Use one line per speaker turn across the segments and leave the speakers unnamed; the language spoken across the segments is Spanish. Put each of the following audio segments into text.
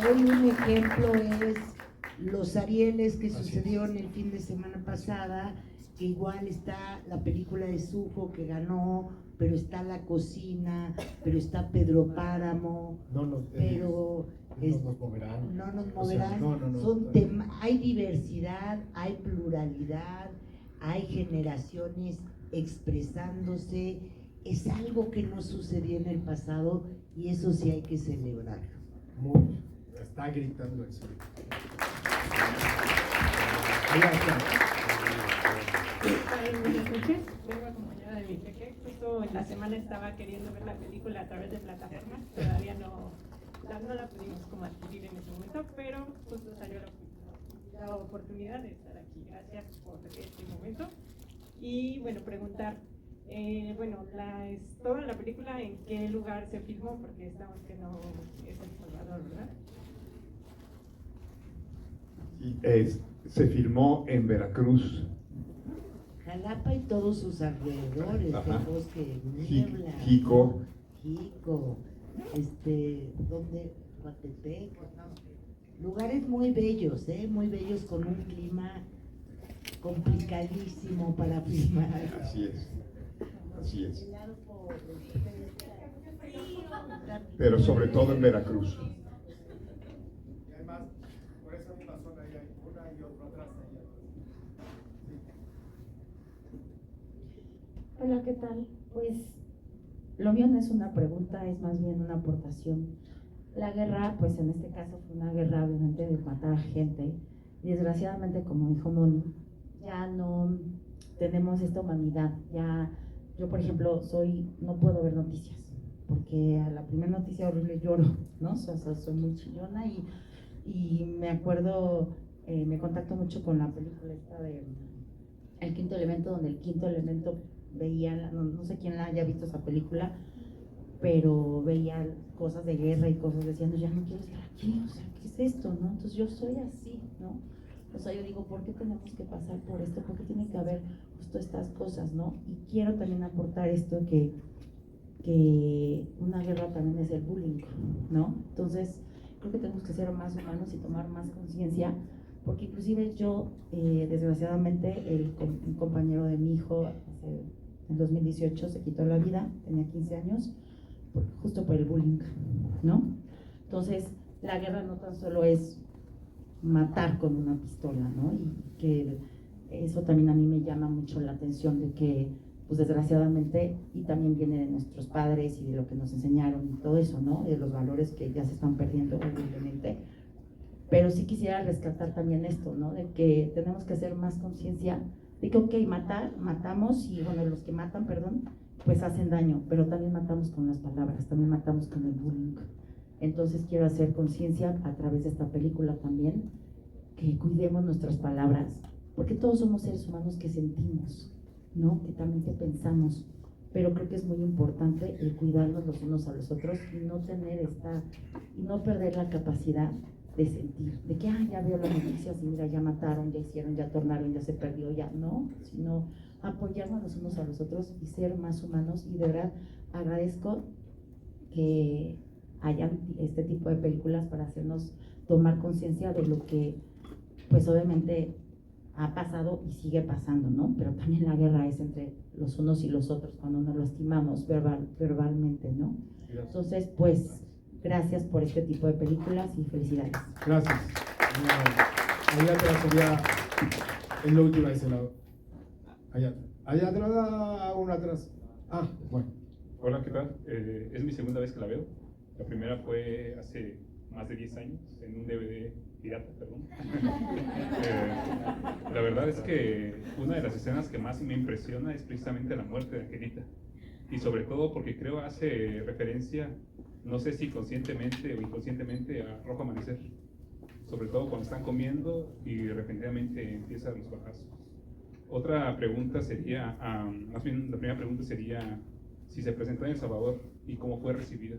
hoy un ejemplo es los Arieles que sucedieron el fin de semana pasada, que igual está la película de Sujo que ganó, pero está La Cocina, pero está Pedro Páramo, pero
nos moverán.
no nos
O sea,
moverán. Hay diversidad, hay pluralidad, hay generaciones expresándose. Es algo que no sucedió en el pasado y eso sí hay que celebrarlo.
Está gritando eso.
Buenas noches, vengo acompañada de mi peque. Justo en la semana estaba queriendo ver la película a través de plataformas, todavía no la pudimos como adquirir en ese momento, pero justo salió la oportunidad de estar aquí. Gracias por este momento. Y bueno, preguntar, toda la película, ¿en qué lugar se filmó? Porque estamos que no es El Salvador, ¿verdad?
Sí, se filmó en Veracruz.
Jalapa y todos sus alrededores, el bosque de niebla,
Jico,
¿dónde? Coatepec, lugares muy bellos, muy bellos, con un clima complicadísimo para filmar.
Así es. Pero sobre todo en Veracruz.
Hola, ¿qué tal? Pues lo mío no es una pregunta, es más bien una aportación. La guerra, pues en este caso fue una guerra obviamente de matar gente. Y desgraciadamente, como dijo Moni, ya no tenemos esta humanidad. Ya, yo por ejemplo, no puedo ver noticias, porque a la primera noticia horrible lloro, ¿no? O sea, soy muy chillona y me acuerdo, me contacto mucho con la película esta de El Quinto Elemento, donde el quinto elemento veía, no sé quién la haya visto esa película, pero veía cosas de guerra y cosas diciendo, ya no quiero estar aquí, o sea, ¿qué es esto, no? Entonces yo soy así, ¿no? O sea, yo digo, ¿por qué tenemos que pasar por esto? ¿Por qué tiene que haber justo estas cosas, no? Y quiero también aportar esto que una guerra también es el bullying, ¿no? Entonces, creo que tenemos que ser más humanos y tomar más conciencia, porque inclusive yo, desgraciadamente, un compañero de mi hijo, en 2018 se quitó la vida, tenía 15 años, justo por el bullying, ¿no? Entonces, la guerra no tan solo es matar con una pistola, ¿no? Y que eso también a mí me llama mucho la atención de que, pues desgraciadamente, y también viene de nuestros padres y de lo que nos enseñaron y todo eso, ¿no? De los valores que ya se están perdiendo horriblemente. Pero sí quisiera rescatar también esto, ¿no? De que tenemos que hacer más conciencia de que, ok, matamos y, bueno, los que matan, perdón, pues hacen daño, pero también matamos con las palabras, también matamos con el bullying. Entonces quiero hacer conciencia a través de esta película también, que cuidemos nuestras palabras, porque todos somos seres humanos que sentimos, ¿no? Que también que pensamos, pero creo que es muy importante el cuidarnos los unos a los otros y no tener y no perder la capacidad de sentir, de que ya veo las noticias y mira, ya mataron, ya hicieron, ya tornaron, ya se perdió, ya no, sino apoyarnos los unos a los otros y ser más humanos. Y de verdad agradezco que hayan este tipo de películas para hacernos tomar conciencia de lo que pues obviamente ha pasado y sigue pasando, ¿no? Pero también la guerra es entre los unos y los otros cuando nos lastimamos verbalmente, ¿no? Entonces, pues gracias por este tipo de películas y felicidades.
Gracias. Allá atrás sería el último a ese lado. Allá atrás, uno atrás. Bueno.
Hola, ¿qué tal? Es mi segunda vez que la veo. La primera fue hace más de 10 años en un DVD pirata, perdón. La verdad es que una de las escenas que más me impresiona es precisamente la muerte de Angelita. Y sobre todo porque creo hace referencia, no sé si conscientemente o inconscientemente, a Rojo Amanecer. Sobre todo cuando están comiendo y repentinamente empiezan los bajazos. Otra pregunta sería, más bien la primera pregunta sería si se presentó en El Salvador y cómo fue recibida.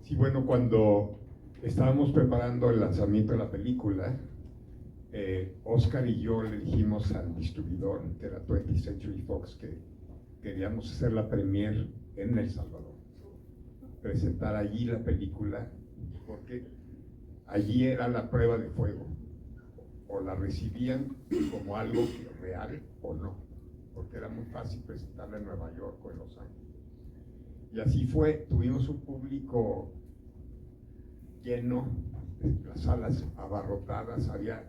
Sí, bueno, cuando estábamos preparando el lanzamiento de la película, Oscar y yo le dijimos al distribuidor, que era 20th Century Fox, que queríamos hacer la premier en El Salvador. presentar allí la película, porque allí era la prueba de fuego, o la recibían como algo real o no, porque era muy fácil presentarla en Nueva York o en Los Ángeles. Y así fue, tuvimos un público lleno, las salas abarrotadas, había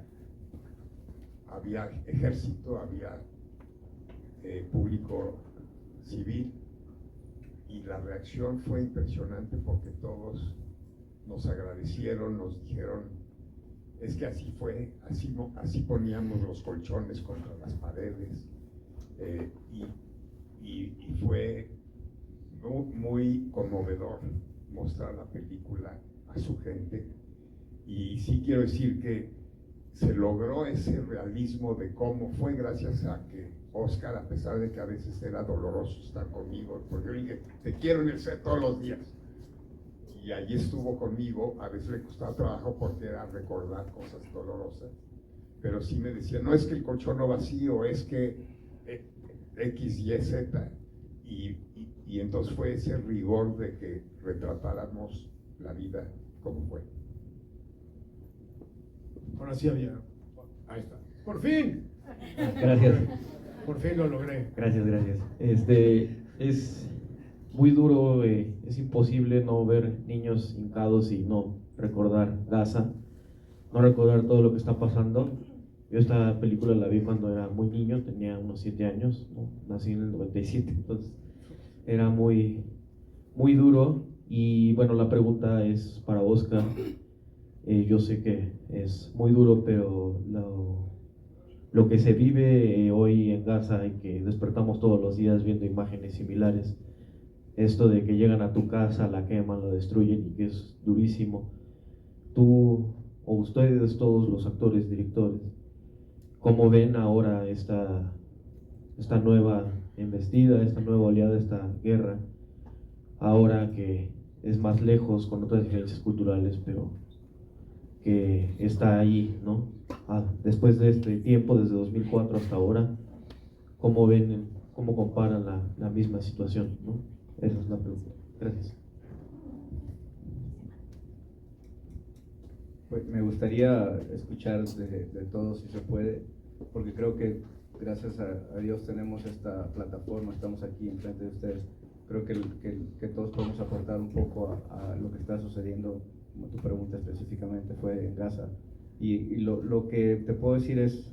ejército, había público civil, y la reacción fue impresionante porque todos nos agradecieron, nos dijeron, es que así fue, así poníamos los colchones contra las paredes, y fue muy conmovedor mostrar la película a su gente. Y sí quiero decir que se logró ese realismo de cómo fue gracias a que Oscar, a pesar de que a veces era doloroso estar conmigo, porque yo dije, te quiero en el set todos los días, y allí estuvo conmigo, a veces le costaba trabajo porque era recordar cosas dolorosas, pero sí me decía, no es que el colchón no vacío, es que X, Y, Z, y entonces fue ese rigor de que retratáramos la vida como fue.
Ahora sí había. Ahí está. ¡Por fin!
Gracias,
Por fin lo logré.
gracias. Es muy duro, es imposible no ver niños hincados y no recordar Gaza, no recordar todo lo que está pasando. Yo esta película la vi cuando era muy niño, tenía unos 7 años, ¿no? Nací en el 97, entonces era muy duro. Y bueno, la pregunta es para Oscar. Yo sé que es muy duro, pero lo que se vive hoy en Gaza y que despertamos todos los días viendo imágenes similares, esto de que llegan a tu casa, la queman, la destruyen, y que es durísimo. Tú o ustedes, todos los actores, directores, ¿cómo ven ahora esta nueva embestida, esta nueva oleada, esta guerra, ahora que es más lejos, con otras diferencias culturales, pero que está ahí, ¿no? Después de este tiempo, desde 2004 hasta ahora, ¿cómo ven, cómo comparan la misma situación, ¿no? Esa es la pregunta. Gracias.
Pues me gustaría escuchar de todos si se puede, porque creo que gracias a Dios tenemos esta plataforma, estamos aquí enfrente de ustedes. Creo que todos podemos aportar un poco a lo que está sucediendo, como tu pregunta específicamente fue en Gaza. Y lo que te puedo decir es,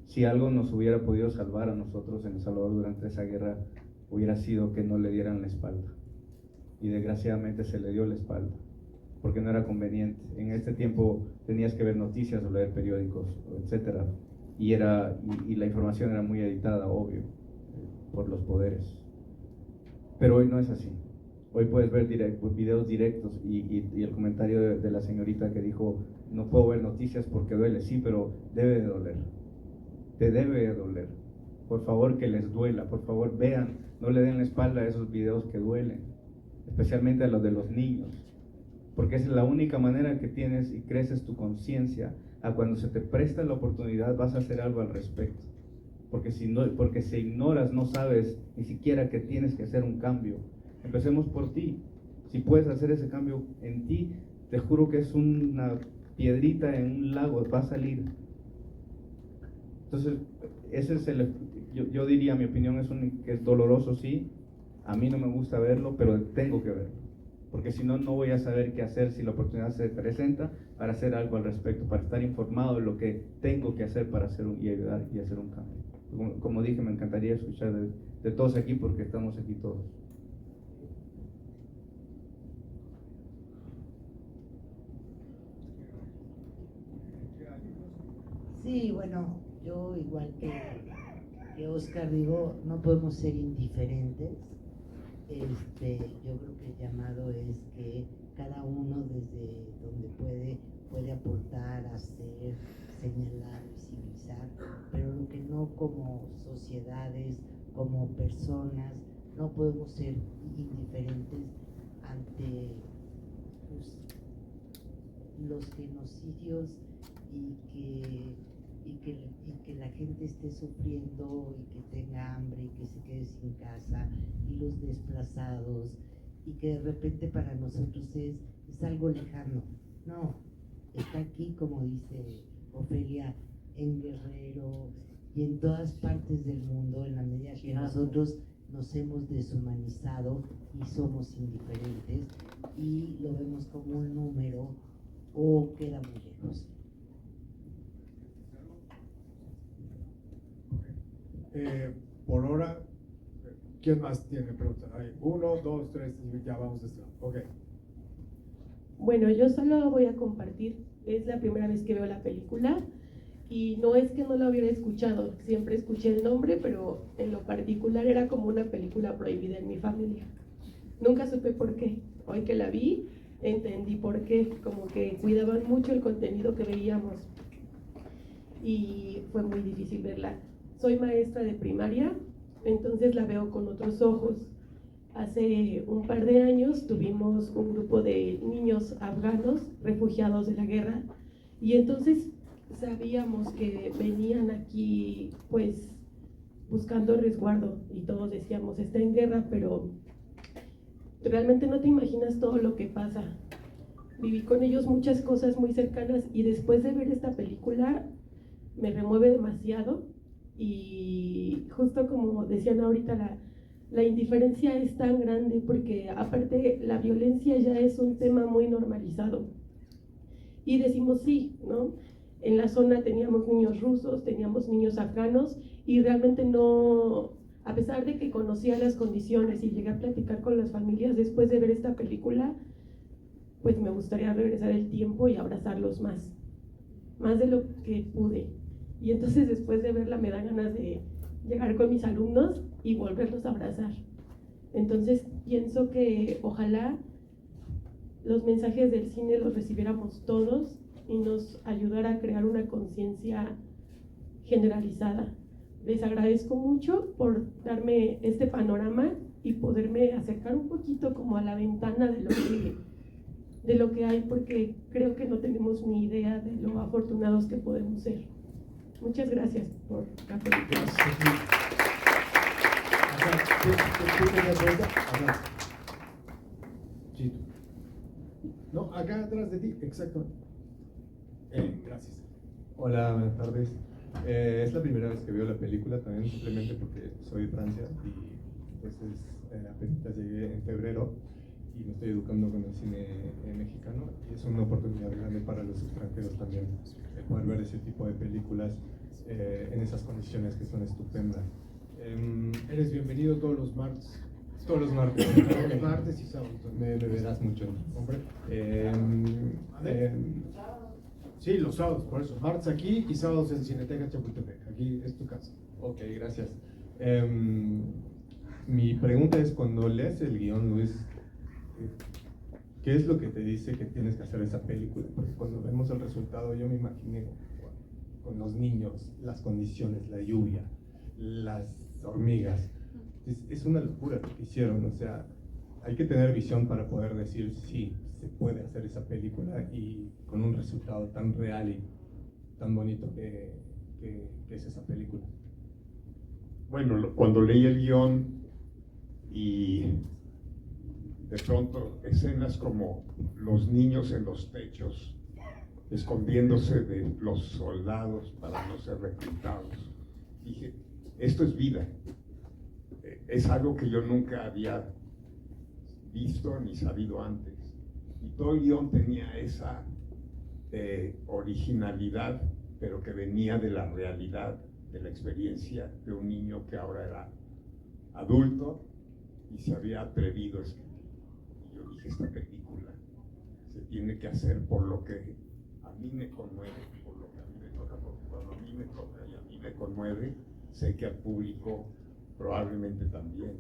si algo nos hubiera podido salvar a nosotros en El Salvador durante esa guerra, hubiera sido que no le dieran la espalda. Y desgraciadamente se le dio la espalda, porque no era conveniente. En este tiempo tenías que ver noticias o leer periódicos, etcétera, y la información era muy editada, obvio, por los poderes. Pero hoy no es así. Hoy puedes ver videos directos y el comentario de la señorita que dijo, no puedo ver noticias porque duele. Sí, pero debe de doler. Te debe de doler. Por favor, que les duela. Por favor, vean, no le den la espalda a esos videos que duelen, especialmente a los de los niños, porque esa es la única manera que tienes y creces tu conciencia. A cuando se te presta la oportunidad vas a hacer algo al respecto, porque si ignoras, no sabes ni siquiera que tienes que hacer un cambio. Empecemos por ti. Si puedes hacer ese cambio en ti, te juro que es una piedrita en un lago, va a salir. Entonces, ese es yo diría, mi opinión es que es doloroso, sí. A mí no me gusta verlo, pero tengo que verlo, porque si no, no voy a saber qué hacer si la oportunidad se presenta para hacer algo al respecto, para estar informado de lo que tengo que hacer para y ayudar y hacer un cambio. Como dije, me encantaría escuchar de todos aquí, porque estamos aquí todos.
Sí, bueno, yo igual que Oscar digo, no podemos ser indiferentes. Yo creo que el llamado es que cada uno desde donde puede aportar, hacer, señalar, visibilizar, pero lo que no, como sociedades, como personas, no podemos ser indiferentes ante pues, los genocidios y que la gente esté sufriendo y que tenga hambre y que se quede sin casa, y los desplazados, y que de repente para nosotros es algo lejano. No, está aquí, como dice Ofelia, en Guerrero y en todas partes del mundo, en la medida que nosotros nos hemos deshumanizado y somos indiferentes y lo vemos como un número o queda muy lejos.
Por ahora, ¿quién más tiene preguntas? Hay 1, 2, 3, ya vamos a estar. Ok.
Bueno, yo solo voy a compartir, es la primera vez que veo la película y no es que no la hubiera escuchado, siempre escuché el nombre, pero en lo particular era como una película prohibida en mi familia. Nunca supe por qué. Hoy que la vi, entendí por qué, como que cuidaban mucho el contenido que veíamos y fue muy difícil verla. Soy maestra de primaria, entonces la veo con otros ojos. Hace un par de años tuvimos un grupo de niños afganos refugiados de la guerra y entonces sabíamos que venían aquí pues buscando resguardo y todos decíamos está en guerra, pero realmente no te imaginas todo lo que pasa. Viví con ellos muchas cosas muy cercanas y después de ver esta película me remueve demasiado y justo como decían ahorita la indiferencia es tan grande porque aparte la violencia ya es un tema muy normalizado y decimos sí, ¿no? En la zona teníamos niños rusos, teníamos niños afganos y realmente no, a pesar de que conocía las condiciones y llegué a platicar con las familias después de ver esta película, pues me gustaría regresar el tiempo y abrazarlos más de lo que pude. Y entonces después de verla me dan ganas de llegar con mis alumnos y volverlos a abrazar. Entonces pienso que ojalá los mensajes del cine los recibiéramos todos y nos ayudara a crear una conciencia generalizada. Les agradezco mucho por darme este panorama y poderme acercar un poquito como a la ventana de lo que hay, porque creo que no tenemos ni idea de lo afortunados que podemos ser. Muchas gracias por la película.
Gracias. ¿Tú tenías pregunta? Acá. Sí, tú. No, acá atrás de ti, exacto. Gracias.
Hola, buenas tardes. Es la primera vez que veo la película también, simplemente porque soy de Francia y entonces apenas llegué en febrero y me estoy educando con el cine mexicano y es una oportunidad grande para los extranjeros también poder ver ese tipo de películas en esas condiciones que son estupendas.
Eres bienvenido todos los martes.
Todos los martes.
Todos los martes y sábados.
Me verás mucho.
Hombre. Sí, los sábados, por eso. Martes aquí y sábados en Cineteca Chapultepec. Aquí es tu casa.
Ok, gracias. Mi pregunta es, cuando lees el guión, Luis, ¿qué es lo que te dice que tienes que hacer esa película? Porque cuando vemos el resultado, yo me imaginé con los niños, las condiciones, la lluvia, las hormigas. Es una locura lo que hicieron, o sea, hay que tener visión para poder decir sí, se puede hacer esa película y con un resultado tan real y tan bonito que es esa película.
Bueno, cuando leí el guión y de pronto escenas como los niños en los techos escondiéndose de los soldados para no ser reclutados, dije, esto es vida. Es algo que yo nunca había visto ni sabido antes. Y todo el guión tenía esa originalidad, pero que venía de la realidad, de la experiencia de un niño que ahora era adulto y se había atrevido a escribir. Y yo dije, esta película se tiene que hacer por lo que a mí me conmueve, por lo que a mí me toca, porque cuando a mí me toca y a mí me conmueve, sé que al público probablemente también.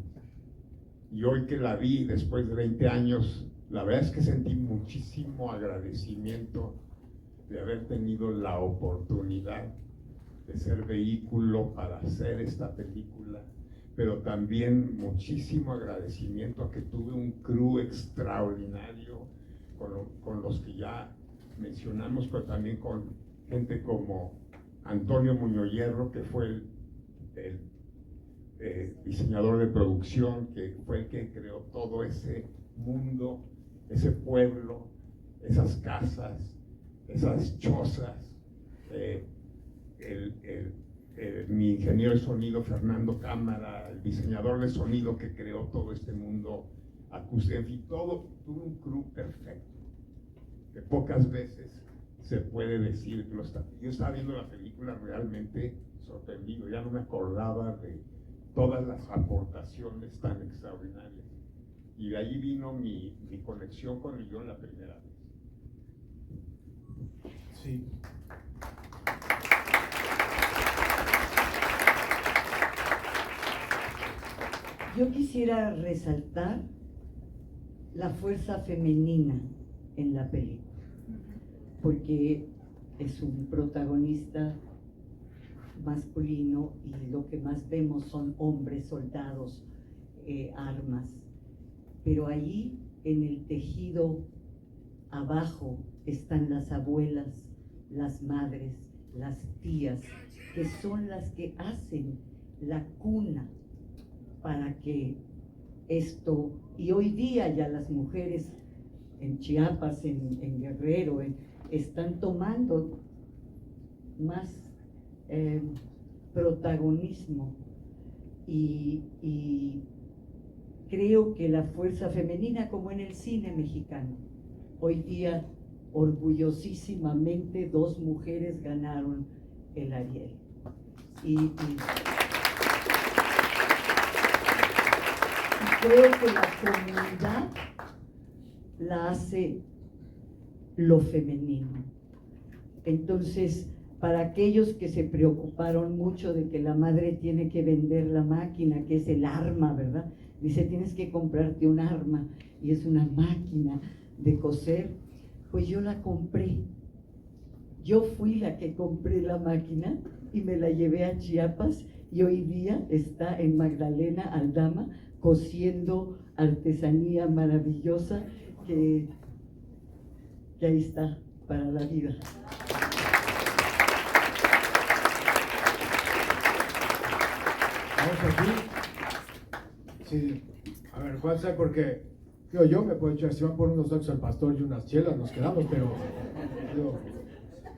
Y hoy que la vi después de 20 años, la verdad es que sentí muchísimo agradecimiento de haber tenido la oportunidad de ser vehículo para hacer esta película, pero también muchísimo agradecimiento a que tuve un crew extraordinario con los que ya mencionamos, pero también con gente como Antonio Muñoz Hierro, que fue el diseñador de producción, que fue el que creó todo ese mundo, ese pueblo, esas casas, esas chozas. Mi ingeniero de sonido, Fernando Cámara, el diseñador de sonido que creó todo este mundo acústico, en fin, todo, tuvo un crew perfecto, que pocas veces se puede decir. Yo estaba viendo la película realmente sorprendido, ya no me acordaba de todas las aportaciones tan extraordinarias. Y de ahí vino mi conexión con el guión la primera vez.
Sí.
Yo quisiera resaltar la fuerza femenina en la película, porque es un protagonista masculino y lo que más vemos son hombres, soldados, armas, pero ahí en el tejido abajo están las abuelas, las madres, las tías, que son las que hacen la cuna para que esto, y hoy día ya las mujeres en Chiapas, en Guerrero, están tomando más protagonismo y creo que la fuerza femenina, como en el cine mexicano, hoy día orgullosísimamente 2 mujeres ganaron el Ariel y creo que la comunidad la hace lo femenino. Entonces, para aquellos que se preocuparon mucho de que la madre tiene que vender la máquina, que es el arma, ¿verdad? Dice, tienes que comprarte un arma y es una máquina de coser. Pues yo la compré. Yo fui la que compré la máquina y me la llevé a Chiapas y hoy día está en Magdalena Aldama cosiendo artesanía maravillosa que ahí está para la vida.
Vamos aquí. Sí, a ver, Juan, ¿sabe por qué? Yo me puedo echar, si van por unos tacos al pastor y unas chelas, nos quedamos, pero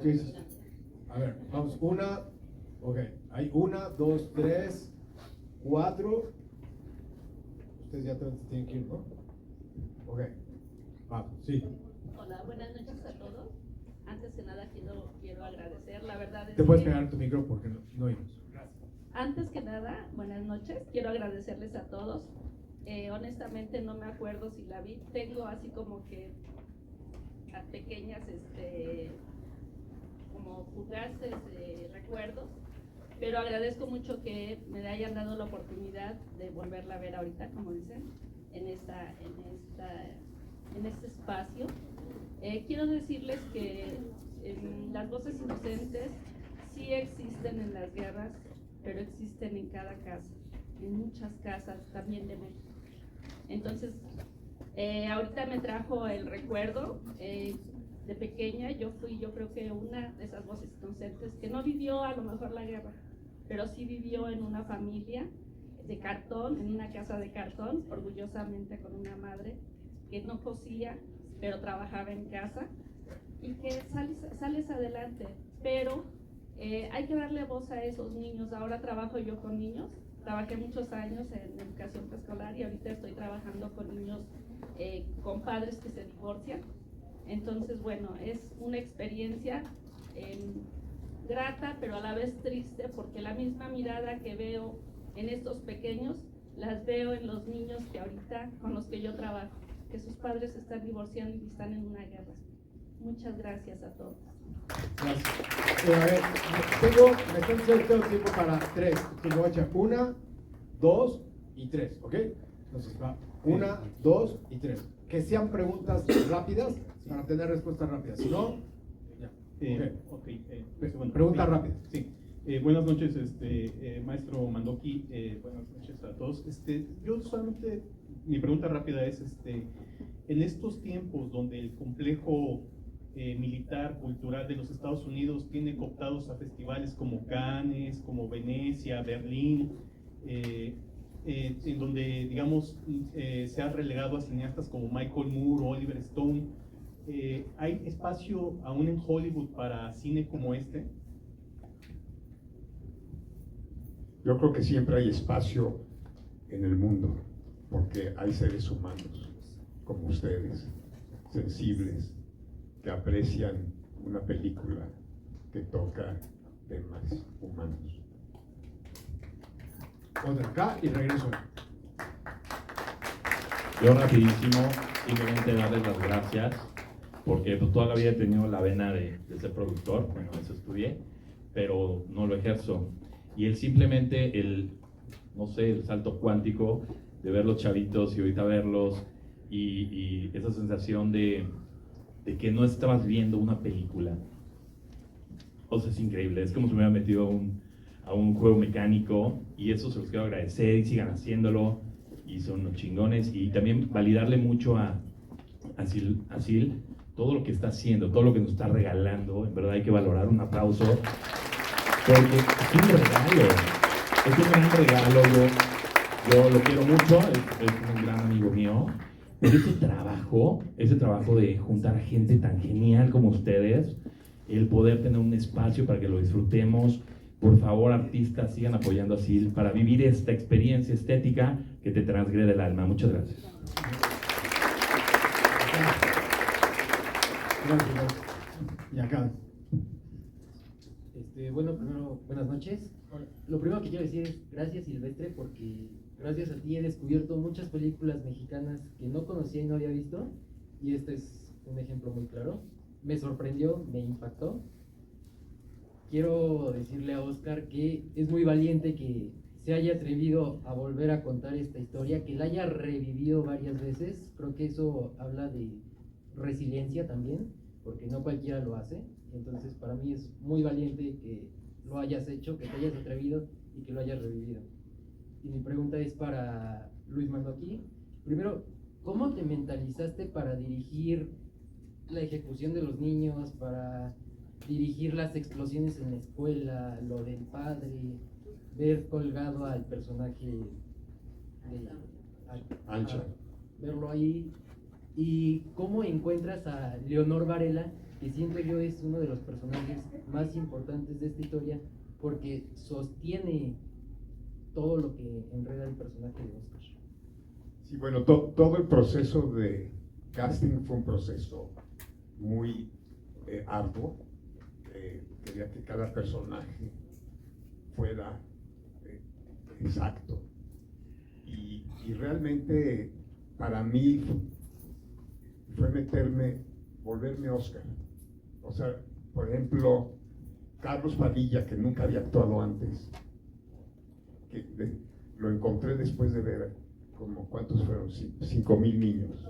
sí. A ver, vamos, ok, hay 1, 2, 3, 4. Ustedes ya tienen que ir, ¿no? Ok, vamos, sí.
Hola, buenas noches a todos. Antes que nada quiero agradecer, la verdad es
Te puedes
que,
pegar tu micro porque no oímos.
antes que nada, buenas noches, quiero agradecerles a todos. Honestamente no me acuerdo si la vi, tengo así como que a pequeñas, como fugaces recuerdos, pero agradezco mucho que me hayan dado la oportunidad de volverla a ver ahorita, como dicen, en este espacio. Quiero decirles que las voces inocentes sí existen en las guerras, pero existen en cada casa, en muchas casas también de México. Entonces, ahorita me trajo el recuerdo. De pequeña yo creo que una de esas voces inocentes que no vivió a lo mejor la guerra, pero sí vivió en una familia de cartón, en una casa de cartón, orgullosamente con una madre que no cosía, pero trabajaba en casa, y que sales adelante, pero hay que darle voz a esos niños. Ahora trabajo yo con niños, trabajé muchos años en educación preescolar y ahorita estoy trabajando con niños, con padres que se divorcian. Entonces, bueno, es una experiencia grata, pero a la vez triste, porque la misma mirada que veo en estos pequeños, las veo en los niños que ahorita con los que yo trabajo, que sus padres se están divorciando y están en una guerra. Muchas gracias a todos.
Gracias. A ver, me están diciendo que tengo tiempo para 3. Entonces voy a echar 1, 2 y 3, ¿ok? Entonces va 1, 2 y 3. Que sean preguntas rápidas para tener respuestas rápidas. Si no, ya.
Bueno,
preguntas rápidas.
Sí. Buenas noches, maestro Mandoki. Buenas noches a todos. Yo solamente, mi pregunta rápida es, en estos tiempos donde el complejo militar, cultural de los Estados Unidos tiene cooptados a festivales como Cannes, como Venecia, Berlín, en donde, digamos, se ha relegado a cineastas como Michael Moore o Oliver Stone. ¿Hay espacio aún en Hollywood para cine como este?
Yo creo que siempre hay espacio en el mundo, porque hay seres humanos como ustedes, sensibles, que aprecian una película que toca temas humanos.
Otra acá y regreso.
Yo rapidísimo, simplemente darles las gracias, porque pues, toda la vida he tenido la vena de ser productor, bueno, eso estudié, pero no lo ejerzo. Y simplemente no sé, el salto cuántico de ver los chavitos y ahorita verlos, y esa sensación de que no estabas viendo una película. O sea, es increíble, es como si me hubiera metido a un juego mecánico, y eso se los quiero agradecer, y sigan haciéndolo, y son unos chingones, y también validarle mucho a Sil todo lo que está haciendo, todo lo que nos está regalando. En verdad hay que valorar, un aplauso, porque es un regalo, es un gran regalo. Yo lo quiero mucho, es un gran amigo mío, pero ese trabajo de juntar a gente tan genial como ustedes, el poder tener un espacio para que lo disfrutemos. Por favor, artistas, sigan apoyando a Sil para vivir esta experiencia estética que te transgrede el alma. Muchas gracias.
Gracias. Y acá.
Bueno, primero, buenas noches. Lo primero que quiero decir es gracias, Silvestre, porque gracias a ti he descubierto muchas películas mexicanas que no conocía y no había visto, y este es un ejemplo muy claro. Me sorprendió, me impactó. Quiero decirle a Oscar que es muy valiente que se haya atrevido a volver a contar esta historia, que la haya revivido varias veces. Creo que eso habla de resiliencia también, porque no cualquiera lo hace. Entonces para mí es muy valiente que lo hayas hecho, que te hayas atrevido y que lo hayas revivido. Y mi pregunta es para Luis Mandoki. Primero, ¿cómo te mentalizaste para dirigir la ejecución de los niños, para dirigir las explosiones en la escuela, lo del padre, ver colgado al personaje de
Ancha,
verlo ahí? ¿Y cómo encuentras a Leonor Varela, que siento yo es uno de los personajes más importantes de esta historia, porque sostiene todo lo que enreda el personaje de Oscar?
Sí, bueno, todo el proceso de casting fue un proceso muy arduo. Quería que cada personaje fuera exacto. Y realmente para mí fue volverme Oscar. O sea, por ejemplo, Carlos Padilla, que nunca había actuado antes, lo encontré después de ver como, ¿cuántos fueron? 5,000 niños.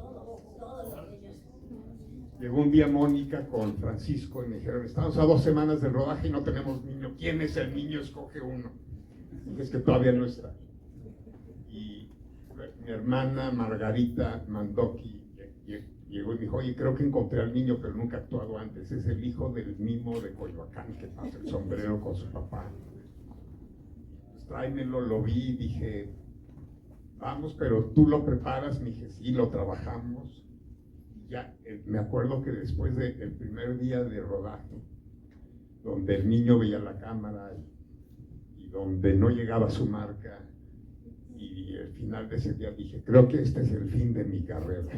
Llegó un día Mónica con Francisco y me dijeron, estamos a 2 semanas del rodaje y no tenemos niño. ¿Quién es el niño? Escoge uno. Dije, es que todavía no está. Y mi hermana Margarita Mandoki llegó y me dijo, oye, creo que encontré al niño, pero nunca ha actuado antes. Es el hijo del mimo de Coyoacán que pasa el sombrero con su papá. Pues tráemelo, lo vi y dije, vamos, pero tú lo preparas. Me dije, sí, lo trabajamos. Ya, me acuerdo que después del primer día de rodaje, donde el niño veía la cámara y donde no llegaba su marca, y al final de ese día dije, creo que este es el fin de mi carrera.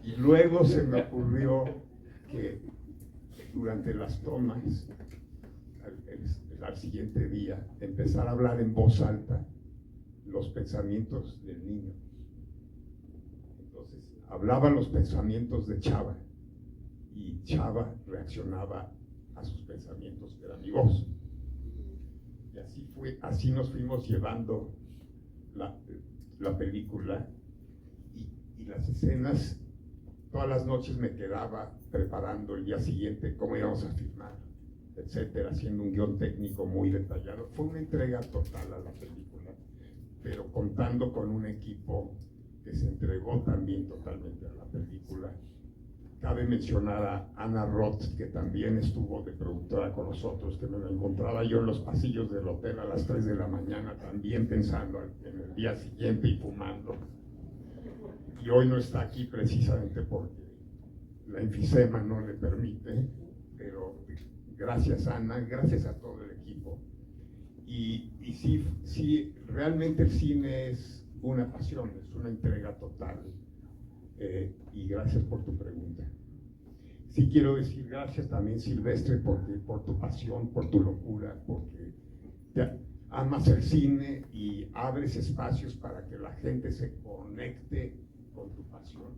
Y luego se me ocurrió que durante las tomas, al siguiente día, empezar a hablar en voz alta los pensamientos del niño. Entonces, hablaba los pensamientos de Chava y Chava reaccionaba a sus pensamientos, que era mi voz. Y así nos fuimos llevando la película y las escenas. Todas las noches me quedaba preparando el día siguiente cómo íbamos a filmar, etcétera, haciendo un guión técnico muy detallado. Fue una entrega total a la película, pero contando con un equipo que se entregó también totalmente a la película, cabe mencionar a Ana Roth, que también estuvo de productora con nosotros, que me la encontraba yo en los pasillos del hotel a las 3 de la mañana, también pensando en el día siguiente y fumando. Y hoy no está aquí precisamente porque la enfisema no le permite, pero gracias Ana, gracias a todo el equipo. Y sí, realmente el cine es una pasión, es una entrega total. Y gracias por tu pregunta. Sí quiero decir gracias también, Silvestre, por tu pasión, por tu locura, porque amas el cine y abres espacios para que la gente se conecte con tu pasión.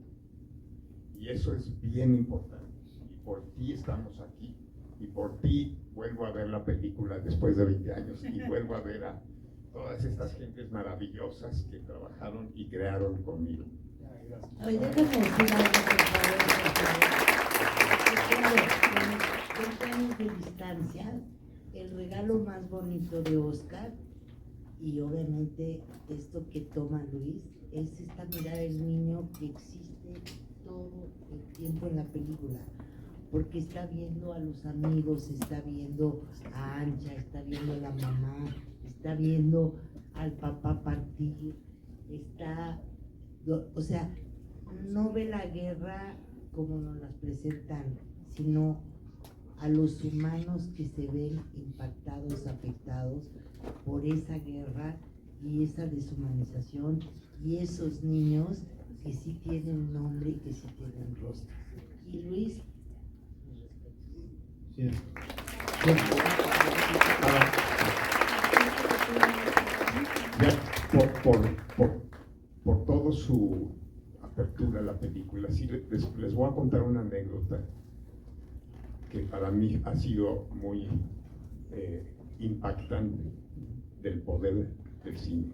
Y eso es bien importante. Y por ti estamos aquí. Y por ti vuelvo a ver la película después de 20 años y vuelvo a ver a todas estas gentes maravillosas que trabajaron y crearon conmigo.
Oye, déjame decir algo, por favor. Con 20 años de distancia, el regalo más bonito de Oscar, y obviamente esto que toma Luis, es esta mirada del niño que existe todo el tiempo en la película. Porque está viendo a los amigos, está viendo a Ancha, está viendo a la mamá, está viendo al papá partir, o sea, no ve la guerra como nos las presentan, sino a los humanos que se ven impactados, afectados por esa guerra y esa deshumanización, y esos niños que sí tienen nombre y que sí tienen rostro. Y Luis,
Sí.
Por todo su apertura a la película, sí, les voy a contar una anécdota que para mí ha sido muy impactante del poder del cine,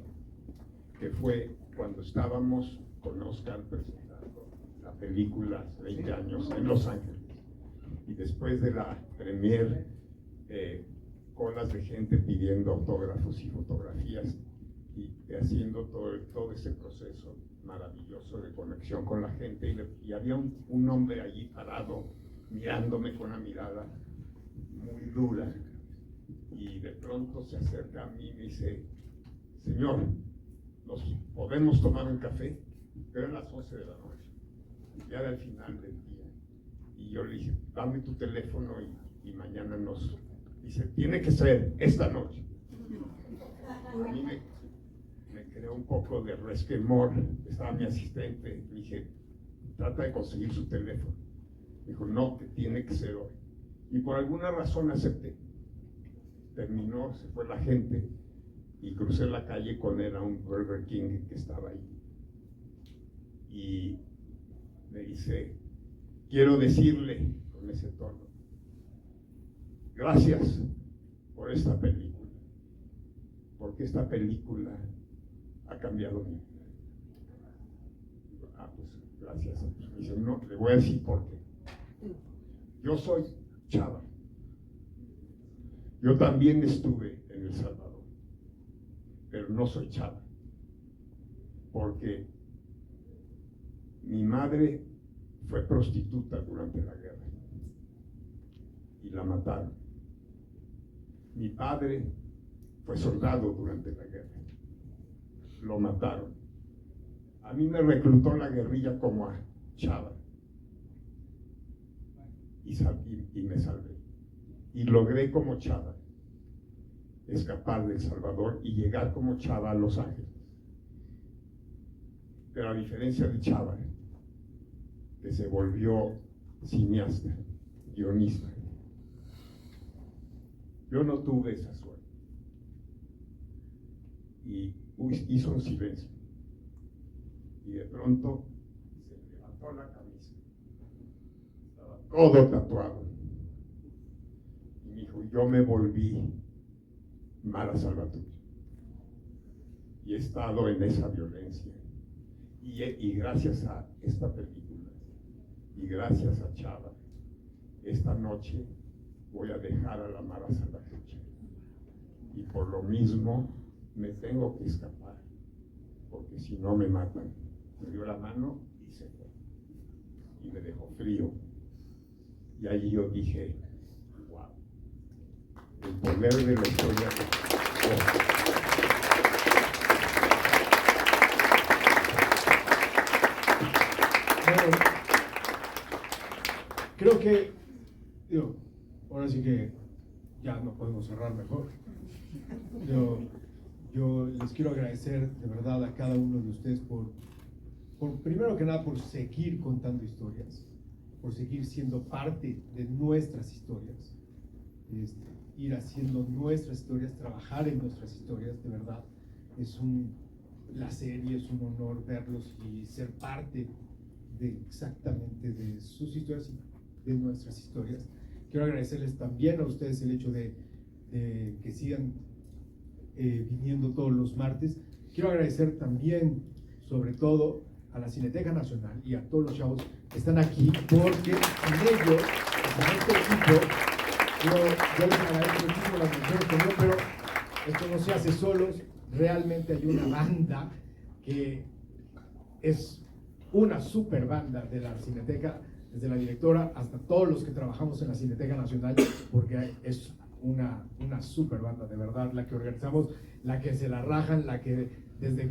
que fue cuando estábamos con Oscar presentando la película hace 20 años en Los Ángeles. Y después de la premier, colas de gente pidiendo autógrafos y fotografías y haciendo todo ese proceso maravilloso de conexión con la gente. Y había un hombre allí parado, mirándome con una mirada muy dura. Y de pronto se acerca a mí y me dice: señor, ¿nos podemos tomar un café? Pero eran las 11 de la noche, ya era el final del día. Y yo le dije: dame tu teléfono y mañana nos... Dice: tiene que ser esta noche. A mí me creó un poco de resquemor. Estaba mi asistente. Le dije: trata de conseguir su teléfono. Dijo: no, que tiene que ser hoy. Y por alguna razón acepté. Terminó, se fue la gente y crucé la calle con él a un Burger King que estaba ahí. Y me dice: quiero decirle con ese tono, gracias por esta película, porque esta película ha cambiado mi vida. Digo: ah, pues gracias a ti. Me dice: no, le voy a decir por qué. Yo soy Chava. Yo también estuve en El Salvador, pero no soy Chava, porque mi madre fue prostituta durante la guerra y la mataron. Mi padre fue soldado durante la guerra, lo mataron. A mí me reclutó la guerrilla como a Chava y me salvé. Y logré como Chava escapar de El Salvador y llegar como Chava a Los Ángeles. Pero a diferencia de Chava, que se volvió cineasta, guionista, yo no tuve esa suerte. Y hizo un silencio. Y de pronto se levantó la camisa. Estaba todo tatuado. Y me dijo: yo me volví Mara Salvatrucha. Y he estado en esa violencia. Y gracias a esta película, y gracias a Chava, esta noche voy a dejar a la Mara Salvatrucha. Y por lo mismo me tengo que escapar, porque si no me matan. Me dio la mano y se fue. Y me dejó escalofrío. Y allí yo dije, wow, el poder de la historia.
Bueno, creo que, digo, ahora sí que ya no podemos cerrar mejor. Yo les quiero agradecer de verdad a cada uno de ustedes por primero que nada, por seguir contando historias, por seguir siendo parte de nuestras historias, ir haciendo nuestras historias, trabajar en nuestras historias, de verdad. Es un placer y es un honor verlos y ser parte de exactamente de sus historias y de nuestras historias. Quiero agradecerles también a ustedes el hecho de que sigan viniendo todos los martes. Quiero agradecer también, sobre todo, a la Cineteca Nacional y a todos los chavos que están aquí, porque sin ellos, sin este equipo, yo les agradezco muchísimo las menciones que dio, pero esto no se hace solos. Realmente hay una banda que es una super banda de la Cineteca, desde la directora hasta todos los que trabajamos en la Cineteca Nacional, porque es una super banda, de verdad, la que organizamos, la que se la rajan, la que desde